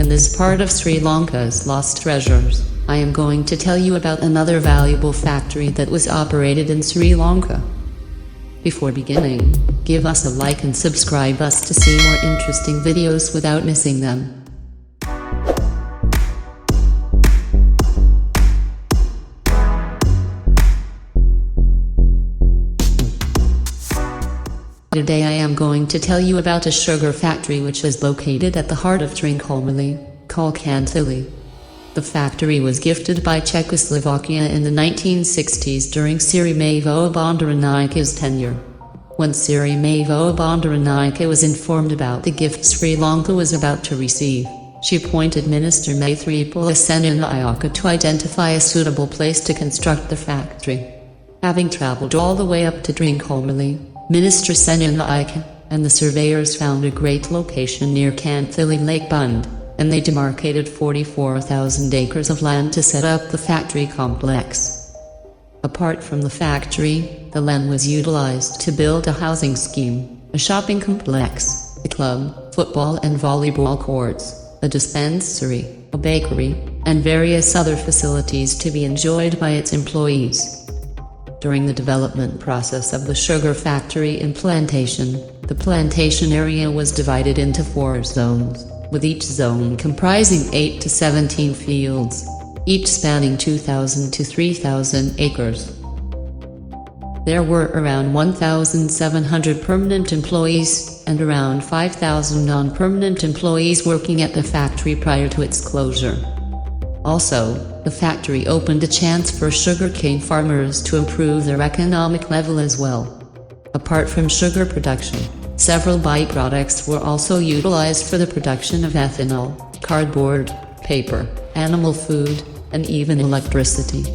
In this part of Sri Lanka's lost treasures, I am going to tell you about another valuable factory that was operated in Sri Lanka. Before beginning, give us a like and subscribe us to see more interesting videos without missing them. Today I am going to tell you about a sugar factory which is located at the heart of Kanthale, called Kanthale. The factory was gifted by Czechoslovakia in the 1960s during Sri Bandaranaike's tenure. When Sri Bandaranaike was informed about the gift Sri Lanka was about to receive, she appointed Minister Maithripala Senanayake to identify a suitable place to construct the factory. Having travelled all the way up to Kanthale, Minister Senanayake and the surveyors found a great location near Kanthale Lake Bund, and they demarcated 44,000 acres of land to set up the factory complex. Apart from the factory, the land was utilized to build a housing scheme, a shopping complex, a club, football and volleyball courts, a dispensary, a bakery, and various other facilities to be enjoyed by its employees. During the development process of the sugar factory and plantation, the plantation area was divided into 4 zones, with each zone comprising 8 to 17 fields, each spanning 2,000 to 3,000 acres. There were around 1,700 permanent employees and around 5,000 non-permanent employees working at the factory prior to its closure. Also, the factory opened a chance for sugarcane farmers to improve their economic level as well. Apart from sugar production, several byproducts were also utilized for the production of ethanol, cardboard, paper, animal food, and even electricity.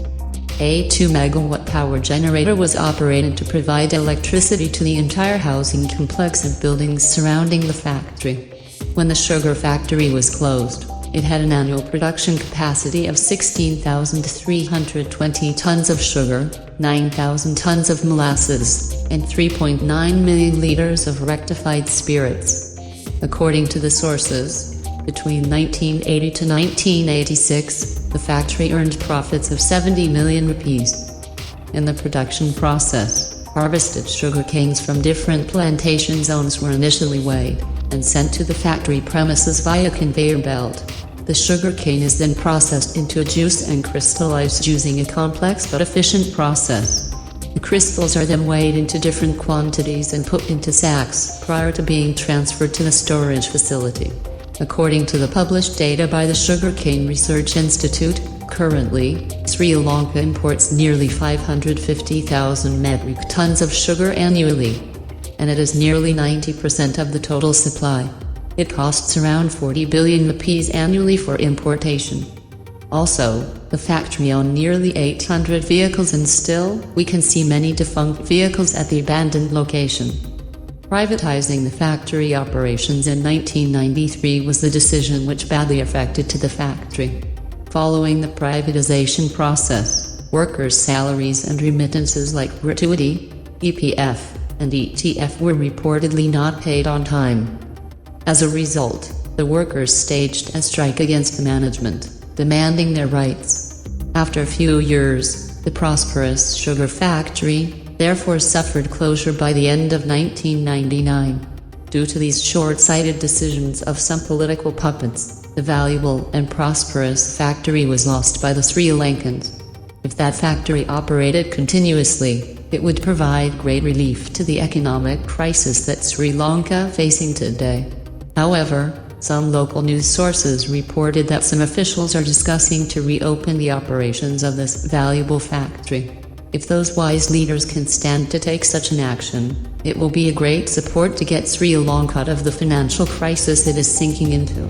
A 2-megawatt power generator was operated to provide electricity to the entire housing complex and buildings surrounding the factory. When the sugar factory was closed, it had an annual production capacity of 16,320 tons of sugar, 9,000 tons of molasses, and 3.9 million liters of rectified spirits. According to the sources, between 1980 to 1986, the factory earned profits of 70 million rupees. In the production process, harvested sugar canes from different plantation zones were initially weighed and sent to the factory premises via conveyor belt. The sugar cane is then processed into a juice and crystallized using a complex but efficient process. The crystals are then weighed into different quantities and put into sacks prior to being transferred to the storage facility. According to the published data by the Sugarcane Research Institute, currently, Sri Lanka imports nearly 550,000 metric tons of sugar annually, and it is nearly 90% of the total supply. It costs around 40 billion rupees annually for importation. Also, the factory owned nearly 800 vehicles and still, we can see many defunct vehicles at the abandoned location. Privatizing the factory operations in 1993 was the decision which badly affected to the factory. Following the privatization process, workers' salaries and remittances like gratuity, EPF, and ETF were reportedly not paid on time. As a result, the workers staged a strike against the management, demanding their rights. After a few years, the prosperous sugar factory, therefore suffered closure by the end of 1999. Due to these short-sighted decisions of some political puppets, the valuable and prosperous factory was lost by the Sri Lankans. If that factory operated continuously, it would provide great relief to the economic crisis that Sri Lanka facing today. However, some local news sources reported that some officials are discussing to reopen the operations of this valuable factory. If those wise leaders can stand to take such an action, it will be a great support to get Sri Lanka out of the financial crisis it is sinking into.